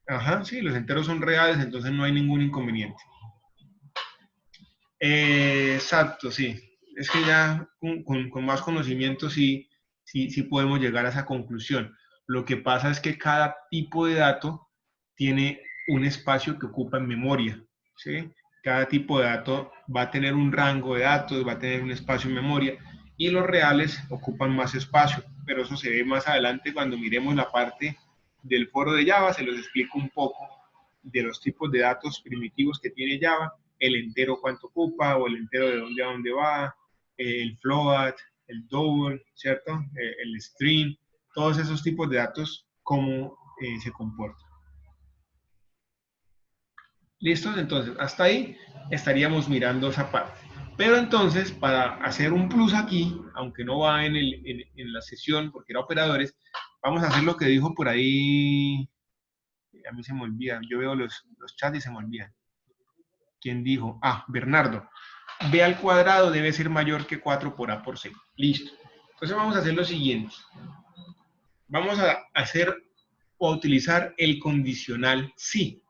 Ajá, sí, los enteros son reales, entonces no hay ningún inconveniente. Exacto, sí. Es que ya con más conocimiento sí podemos llegar a esa conclusión. Lo que pasa es que cada tipo de dato tiene un espacio que ocupa en memoria, ¿sí? Cada tipo de dato va a tener un rango de datos, va a tener un espacio en memoria, y los reales ocupan más espacio, pero eso se ve más adelante cuando miremos la parte del foro de Java, se los explico un poco de los tipos de datos primitivos que tiene Java, el entero cuánto ocupa, o el entero de dónde a dónde va, el float, el double, ¿cierto? El string, todos esos tipos de datos, cómo se comportan. ¿Listos? Entonces, hasta ahí estaríamos mirando esa parte. Pero entonces, para hacer un plus aquí, aunque no va en la sesión, porque era operadores, vamos a hacer lo que dijo por ahí, a mí se me olvida, yo veo los chats y se me olvidan. ¿Quién dijo? Ah, Bernardo. B al cuadrado debe ser mayor que 4 por A por C. Listo. Entonces vamos a hacer lo siguiente. Vamos a hacer o utilizar el condicional sí.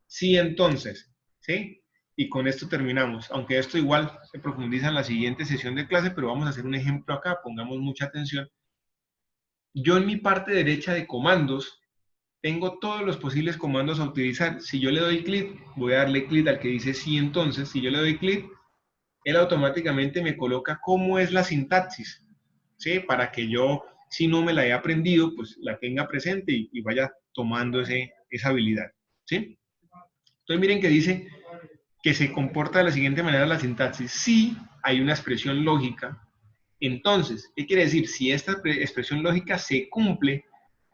Sí, entonces. ¿Sí? Y con esto terminamos. Aunque esto igual se profundiza en la siguiente sesión de clase, pero vamos a hacer un ejemplo acá. Pongamos mucha atención. Yo en mi parte derecha de comandos tengo todos los posibles comandos a utilizar. Si yo le doy clic, voy a darle clic al que dice sí entonces. Si yo le doy clic, él automáticamente me coloca cómo es la sintaxis, ¿sí? Para que yo, si no me la he aprendido, pues la tenga presente y vaya tomando esa habilidad, ¿sí? Entonces miren que dice que se comporta de la siguiente manera la sintaxis. Si hay una expresión lógica, entonces, ¿qué quiere decir? Si esta expresión lógica se cumple,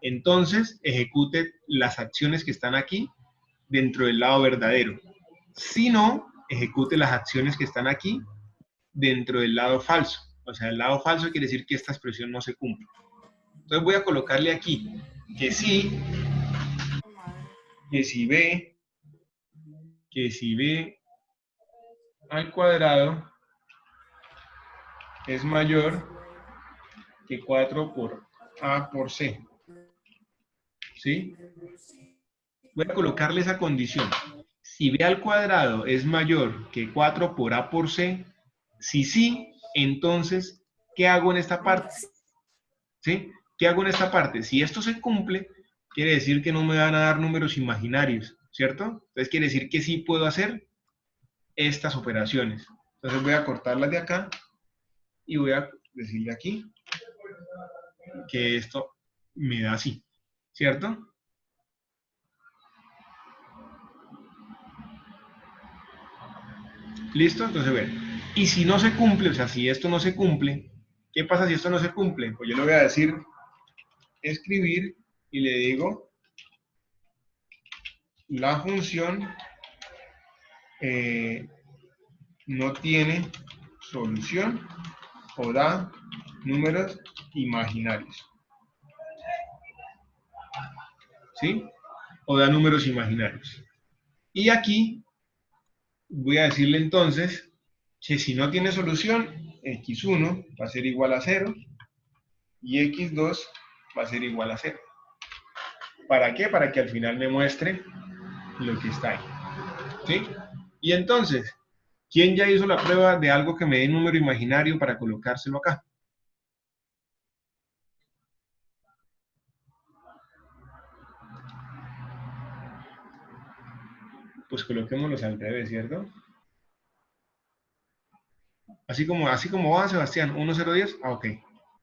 entonces ejecute las acciones que están aquí dentro del lado verdadero. Si no, ejecute las acciones que están aquí dentro del lado falso. O sea, el lado falso quiere decir que esta expresión no se cumple. Entonces voy a colocarle aquí que sí, que si b al cuadrado es mayor que 4 por a por c. ¿Sí? Voy a colocarle esa condición. Si b al cuadrado es mayor que 4 por a por c, si sí, entonces, ¿qué hago en esta parte? ¿Sí? ¿Qué hago en esta parte? Si esto se cumple, quiere decir que no me van a dar números imaginarios, ¿cierto? Entonces quiere decir que sí puedo hacer estas operaciones. Entonces voy a cortarlas de acá y voy a decirle aquí que esto me da así, ¿cierto? ¿Listo? Entonces, bueno, y si no se cumple, o sea, si esto no se cumple, ¿qué pasa si esto no se cumple? Pues yo le voy a decir escribir y le digo la función no tiene solución o da números imaginarios. ¿Sí? O da números imaginarios. Y aquí voy a decirle entonces que si no tiene solución, x1 va a ser igual a 0 y x2 va a ser igual a 0. ¿Para qué? Para que al final me muestre lo que está ahí. ¿Sí? Y entonces, ¿quién ya hizo la prueba de algo que me dé número imaginario para colocárselo acá? Pues coloquémoslos al revés, ¿cierto? Así como va, Sebastián, 1, 0, 10. Ah, ok.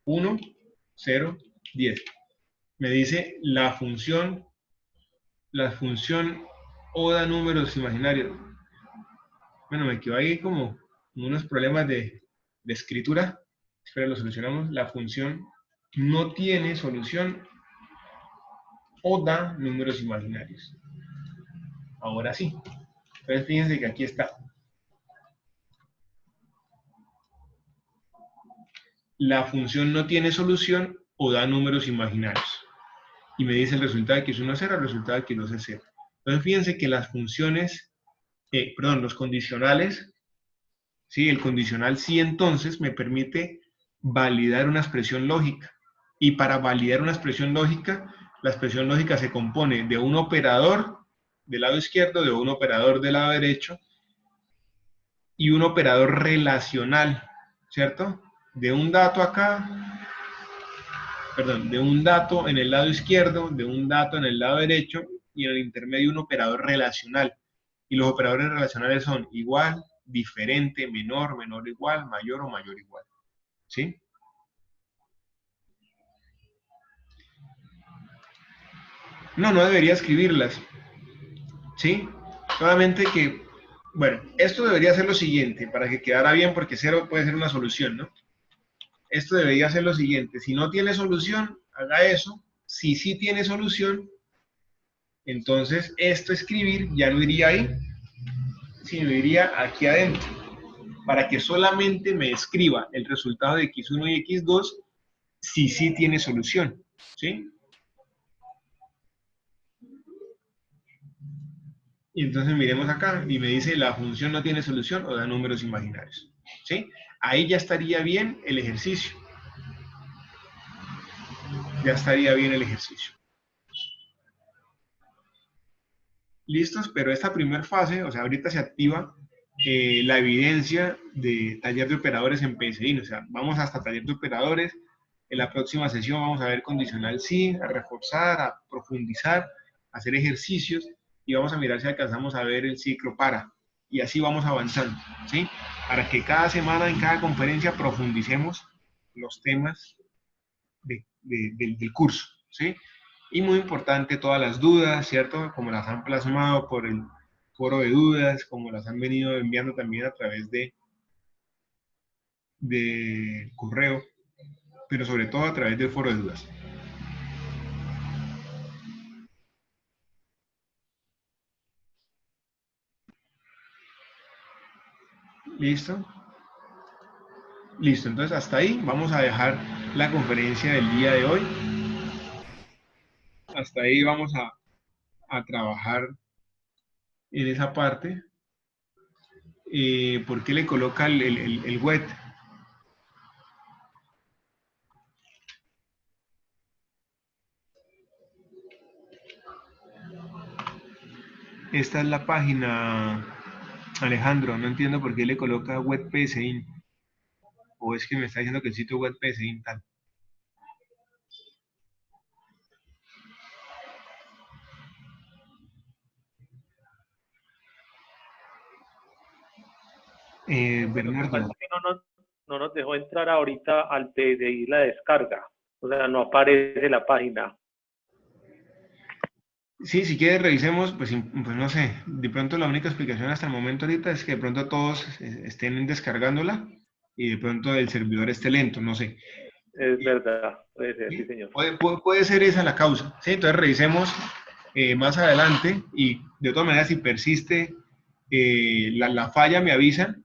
1, 0, 10. Me dice la función o da números imaginarios. Bueno, me quedó ahí como unos problemas de escritura. Espera, lo solucionamos. La función no tiene solución o da números imaginarios. Ahora sí. Entonces fíjense que aquí está. La función no tiene solución o da números imaginarios. Y me dice el resultado de que es 1 es 0, el resultado de que 2 es 0. Entonces fíjense que las funciones, los condicionales, ¿sí? El condicional sí entonces me permite validar una expresión lógica. Y para validar una expresión lógica, la expresión lógica se compone de un operador del lado izquierdo, de un operador del lado derecho y un operador relacional, ¿cierto? De un dato acá, perdón, de un dato en el lado izquierdo, de un dato en el lado derecho y en el intermedio un operador relacional. Y los operadores relacionales son igual, diferente, menor, menor igual, mayor o mayor igual. ¿Sí? No, no debería escribirlas. ¿Sí? Solamente que, bueno, esto debería ser lo siguiente, para que quedara bien, porque 0 puede ser una solución, ¿no? Esto debería ser lo siguiente. Si no tiene solución, haga eso. Si sí tiene solución, entonces esto escribir ya no iría ahí, sino iría aquí adentro, para que solamente me escriba el resultado de x1 y x2 si sí tiene solución, ¿sí? Y entonces miremos acá y me dice la función no tiene solución o da números imaginarios, ¿sí? Ahí ya estaría bien el ejercicio. Ya estaría bien el ejercicio. Listos, pero esta primera fase, o sea, ahorita se activa la evidencia de taller de operadores en PSI, o sea, vamos hasta taller de operadores, en la próxima sesión vamos a ver condicional sí, a reforzar, a profundizar, a hacer ejercicios, y vamos a mirar si alcanzamos a ver el ciclo para. y así vamos avanzando, ¿sí? Para que cada semana, en cada conferencia, profundicemos los temas del curso, ¿sí? Y muy importante, todas las dudas, ¿cierto? Como las han plasmado por el foro de dudas, como las han venido enviando también a través de correo, pero sobre todo a través del foro de dudas. ¿Listo? Listo, entonces hasta ahí vamos a dejar la conferencia del día de hoy. Hasta ahí vamos a trabajar en esa parte. ¿Por qué le coloca el web? Esta es la página, Alejandro, no entiendo por qué le coloca web PSIN. O es que me está diciendo que el sitio web PSIN tal. Bernardo. Lo que pasa es que no nos dejó entrar ahorita al PDI la descarga. O sea, no aparece la página. Sí, si quieres revisemos, pues no sé, de pronto la única explicación hasta el momento ahorita es que de pronto todos estén descargándola y de pronto el servidor esté lento, no sé. Es verdad, puede ser, sí, señor. Puede ser esa la causa, ¿sí? Entonces revisemos más adelante y de todas maneras si persiste la falla me avisan.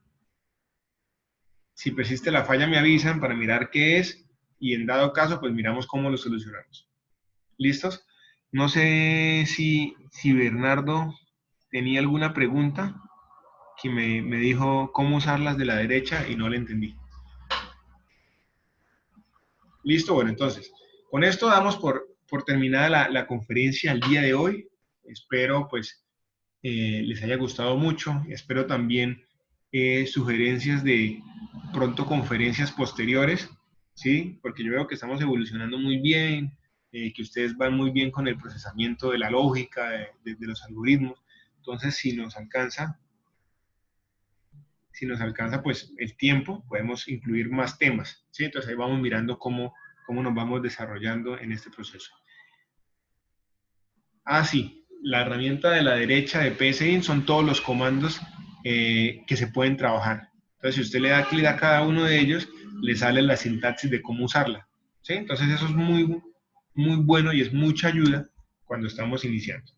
Si persiste la falla me avisan para mirar qué es y en dado caso pues miramos cómo lo solucionamos. ¿Listos? No sé si Bernardo tenía alguna pregunta que me dijo cómo usar las de la derecha y no le entendí. Listo, bueno, entonces, con esto damos por terminada la conferencia el día de hoy. Espero pues les haya gustado mucho. Espero también sugerencias de pronto conferencias posteriores, ¿sí? Porque yo veo que estamos evolucionando muy bien, que ustedes van muy bien con el procesamiento de la lógica, de los algoritmos. Entonces, si nos alcanza pues el tiempo, podemos incluir más temas, ¿sí? Entonces ahí vamos mirando cómo nos vamos desarrollando en este proceso. Ah, sí, la herramienta de la derecha de PSIN son todos los comandos que se pueden trabajar. Entonces, si usted le da clic a cada uno de ellos, le sale la sintaxis de cómo usarla, ¿sí? Entonces, eso es muy, muy bueno y es mucha ayuda cuando estamos iniciando.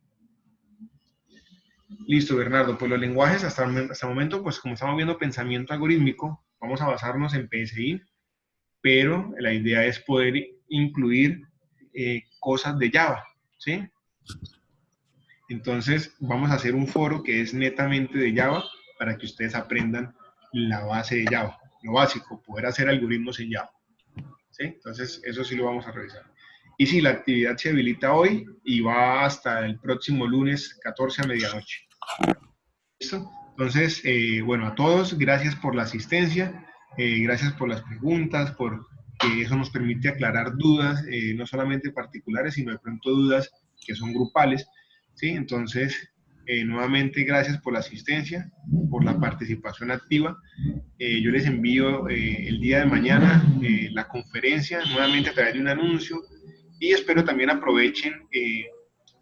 Listo, Bernardo. Pues los lenguajes hasta el momento, pues como estamos viendo pensamiento algorítmico, vamos a basarnos en PSI, pero la idea es poder incluir cosas de Java, ¿sí? Entonces, vamos a hacer un foro que es netamente de Java para que ustedes aprendan la base de Java, lo básico, poder hacer algoritmos en Java, ¿sí? Entonces, eso sí lo vamos a revisar. Y sí, la actividad se habilita hoy y va hasta el próximo lunes 14 a medianoche. ¿Listo? Entonces, bueno, a todos, gracias por la asistencia, gracias por las preguntas, por que eso nos permite aclarar dudas, no solamente particulares, sino de pronto dudas que son grupales, ¿sí? Entonces, nuevamente, gracias por la asistencia, por la participación activa. Yo les envío el día de mañana la conferencia, nuevamente a través de un anuncio, y espero también aprovechen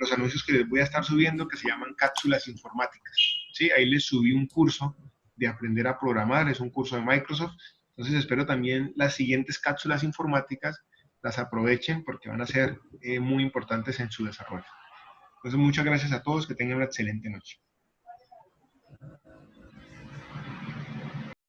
los anuncios que les voy a estar subiendo que se llaman cápsulas informáticas, ¿sí? Ahí les subí un curso de aprender a programar, es un curso de Microsoft, entonces espero también las siguientes cápsulas informáticas las aprovechen porque van a ser muy importantes en su desarrollo. Entonces muchas gracias a todos, que tengan una excelente noche.